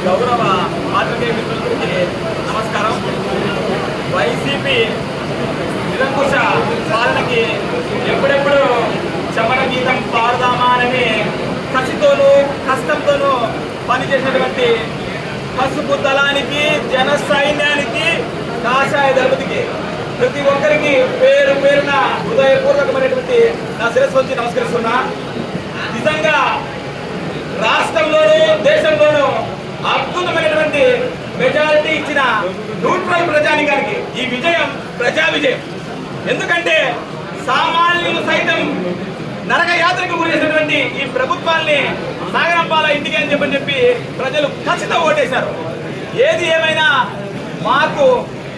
గౌరవ పాత్రికేయ మిత్రులకి నమస్కారం. వైసీపీ నిరంకుశ పాలనకి ఎప్పుడెప్పుడు చమర గీతం పాడదామా అని కసితోనూ కష్టంతోనూ పనిచేసినటువంటి పసుపు దళానికి, జన సైన్యానికి, కాషాయ దళపతికి ప్రతి ఒక్కరికి పేరు పేరున హృదయపూర్వకమైనటువంటి నా శిరస్సు వచ్చి నమస్కరిస్తున్నా. నిజంగా రాష్ట్రంలోనూ దేశంలోనూ అద్భుతమైనటువంటి మెజారిటీ ఇచ్చిన న్యూట్రల్ ప్రజానికానికి ఈ విజయం ప్రజా విజయం. ఎందుకంటే సామాన్యులు సైతం నరక యాత్రకు గురి చేసినటువంటి ఈ ప్రభుత్వాన్ని సాగరంపాల ఇంటికి అని చెప్పి ప్రజలు ఖచ్చితంగా ఓటేశారు. ఏది ఏమైనా మాకు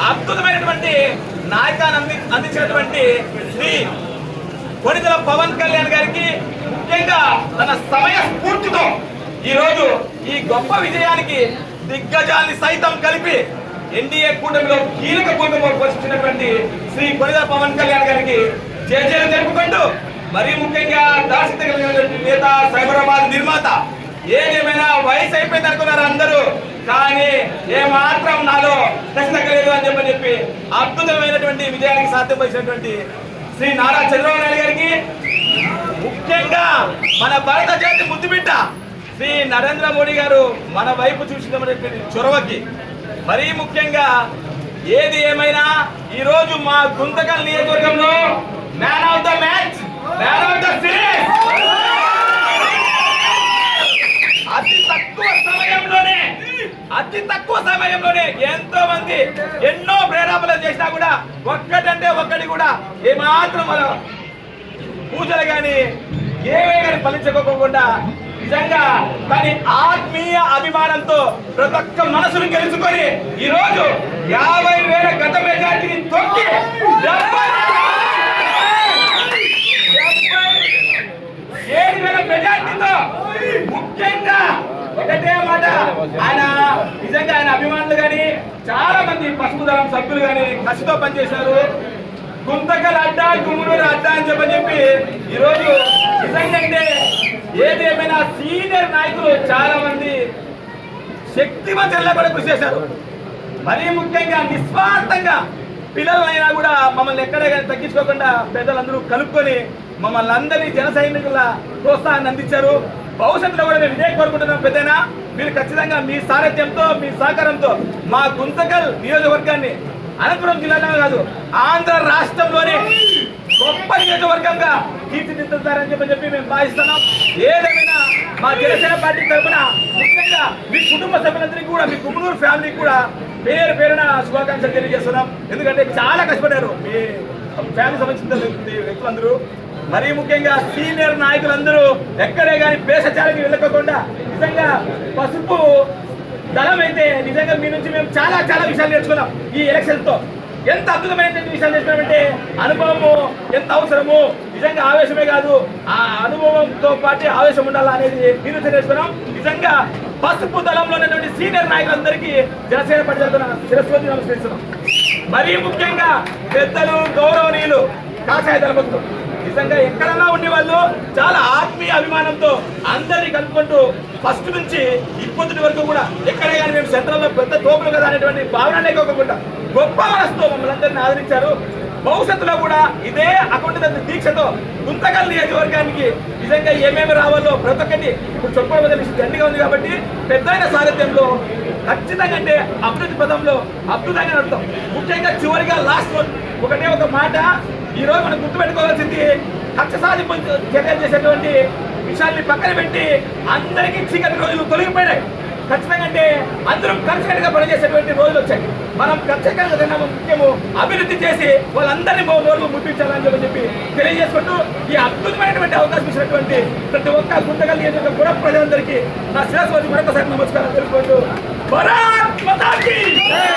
అద్భుతమైనటువంటి నాయకాన్ని అందించినటువంటి శ్రీ కొణిదెల పవన్ కళ్యాణ్ గారికి ముఖ్యంగా తన సమయ స్ఫూర్తితో ఈరోజు ఈ గొప్ప విజయానికి దిగ్గజాన్ని సైతం కలిపి ఎన్డీఏ కూటమిలో కీలక భూమిక పోషించినటువంటి శ్రీ కొణిదెల పవన్ కళ్యాణ్ గారికి జయజయలు జరుపుకుంటూ, మరీ ముఖ్యంగా దార్శనిక కలిగినటువంటి నేత, సైబరాబాద్ నిర్మాత, ఏదేమైనా వయసు అయిపోయింది అనుకున్నారు అందరూ, కానీ ఏమాత్రం నాలో దక్కలేదు అని చెప్పి అద్భుతమైనటువంటి విజయానికి సాధ్యపరిచినటువంటి శ్రీ నారా చంద్రబాబు నాయుడు గారికి, ముఖ్యంగా మన భారత జాతి ముద్దుబిడ్డ శ్రీ నరేంద్ర మోడీ గారు మన వైపు చూసినటువంటి చొరవకి, మరీ ముఖ్యంగా ఏది ఏమైనా ఈరోజు మా గుంతకల్ నియోజకవర్గంలో man of the match, man of the series అతి తక్కువ సమయంలోనే ఎంతో మంది ఎన్నో ప్రేరేపణలు చేసినా కూడా ఒక్కటంటే ఒక్కటి కూడా ఏమాత్రం పూజలు కానీ ఏవే కానీ ఫలించుకోకుండా నిజంగా దాని ఆత్మీయ అభిమానంతో ప్రతి ఒక్క మనసును గెలుచుకొని ఈరోజు 50,000 గత మెజార్టీని తొక్కి 77,000 మెజార్టీతో ముఖ్యంగా ఒకటే మాట, ఆయన నిజంగా ఆయన అభిమానులు కానీ చాలా మంది పసుపు దళం సభ్యులు కానీ కసితో పనిచేశారు. గుంతకల్ అడ్డా, గుమ్మనూరు అడ్డా అని చెప్పి ఈరోజు నిజంగా అంటే ఏది ఏమైనా సీనియర్ నాయకులు చాలా మంది శక్తివంతంగా కూడా కృషి చేశారు. మరీ ముఖ్యంగా నిస్వార్థంగా పిల్లలైనా కూడా మమ్మల్ని ఎక్కడే కానీ తగ్గించుకోకుండా పెద్దలందరూ కలుపుకొని మమ్మల్ని అందరినీ జన సైనికుల ప్రోత్సాహాన్ని అందించారు. భవిష్యత్తులో కూడా మేము ఇదే కోరుకుంటున్నాం. పెద్దనా మీరు ఖచ్చితంగా మీ సారథ్యంతో, మీ సహకారంతో మా గుంతకల్ నియోజకవర్గాన్ని అనంతపురం జిల్లాలో కాదు ఆంధ్ర రాష్ట్రంలోనే గొప్ప నియోజకవర్గంగా తీర్చిదిద్దుతారని చెప్పి మేము భావిస్తున్నాం. ఏదేమైనా మా జనసేన పార్టీ తరఫున ముఖ్యంగా మీ కుటుంబ సభ్యులందరికీ కూడా, మీ గుమ్మనూరు ఫ్యామిలీకి కూడా పేరు పేరున శుభాకాంక్షలు తెలియజేస్తున్నాం. ఎందుకంటే చాలా కష్టపడ్డారు మీ ఫ్యామిలీ సంబంధించిన వ్యక్తులందరూ. మరీ ముఖ్యంగా సీనియర్ నాయకులందరూ ఎక్కడే కానీ పేషచాలకి వెళ్ళకోకుండా నిజంగా పసుపు దళం అయితే నిజంగా మీ నుంచి మేము చాలా చాలా విషయాలు నేర్చుకున్నాం. ఈ ఎలక్షన్తో ఎంత అద్భుతమైనటువంటి విషయాలు నేర్చుకున్నామంటే అనుభవము ఎంత అవసరము, నిజంగా ఆవేశమే కాదు ఆ అనుభవంతో పాటు ఆవేశం ఉండాలా అనేది మీ నుంచి నేర్చుకున్నాం. నిజంగా పసుపు దళంలో ఉన్నటువంటి సీనియర్ నాయకులందరికీ జనసేన పార్టీ తరఫున శిరస్సు నమస్కరిస్తున్నాం. మరీ ముఖ్యంగా పెద్దలు, గౌరవనీయులు, కాషాయ దళపతులు నిజంగా ఎక్కడన్నా ఉండే వాళ్ళు చాలా ఆత్మీయ అభిమానంతో అందరినీ కలుపుకుంటూ ఫస్ట్ నుంచి ఇప్పటి వరకు కూడా ఎక్కడ కానీ మేము సెంట్రల్లో పెద్ద తోపులు కదా అనేటువంటి భావన లేకోకుండా గొప్ప మనసుతో మమ్మల్ని అందరినీ ఆదరించారు. భవిష్యత్తులో కూడా ఇదే అకుంఠిత దీక్షతో గుంతకల్ నియోజకవర్గానికి నిజంగా ఏమేమి రావాలో ప్రతి ఒక్కటి ఇప్పుడు చెప్పడం దండిగా ఉంది కాబట్టి పెద్దయిన సారథ్యంలో ఖచ్చితంగా అంటే అభివృద్ధి పదంలో అద్భుతంగా నడుస్తాం. ముఖ్యంగా చివరిగా లాస్ట్ ఒకటే ఒక మాట, ఈరోజు మనం గుర్తుపెట్టుకోవాల్సింది కక్ష సాధింపు చర్యలు చేసేటువంటి విషయాన్ని పక్కన పెట్టి అందరికీ చీకటి రోజులు తొలగిపోయినాయి. ఖచ్చితంగా అంటే అందరం కలిసికట్టుగా పనిచేసేటువంటి రోజులు వచ్చాయి. మనం ఖచ్చితంగా ముఖ్యము అభివృద్ధి చేసి వాళ్ళందరినీ నోరు ముట్టించాలని చెప్పి తెలియజేసుకుంటూ ఈ అద్భుతమైనటువంటి అవకాశం ఇచ్చినటువంటి ప్రతి ఒక్క గుంతకల్ నియోజకవర్గ కూడా ప్రజలందరికీ నా శిరస్సు మరొకసారి నమస్కారం తెలుపుకుంటూ భారత్ మాతా కీ జై.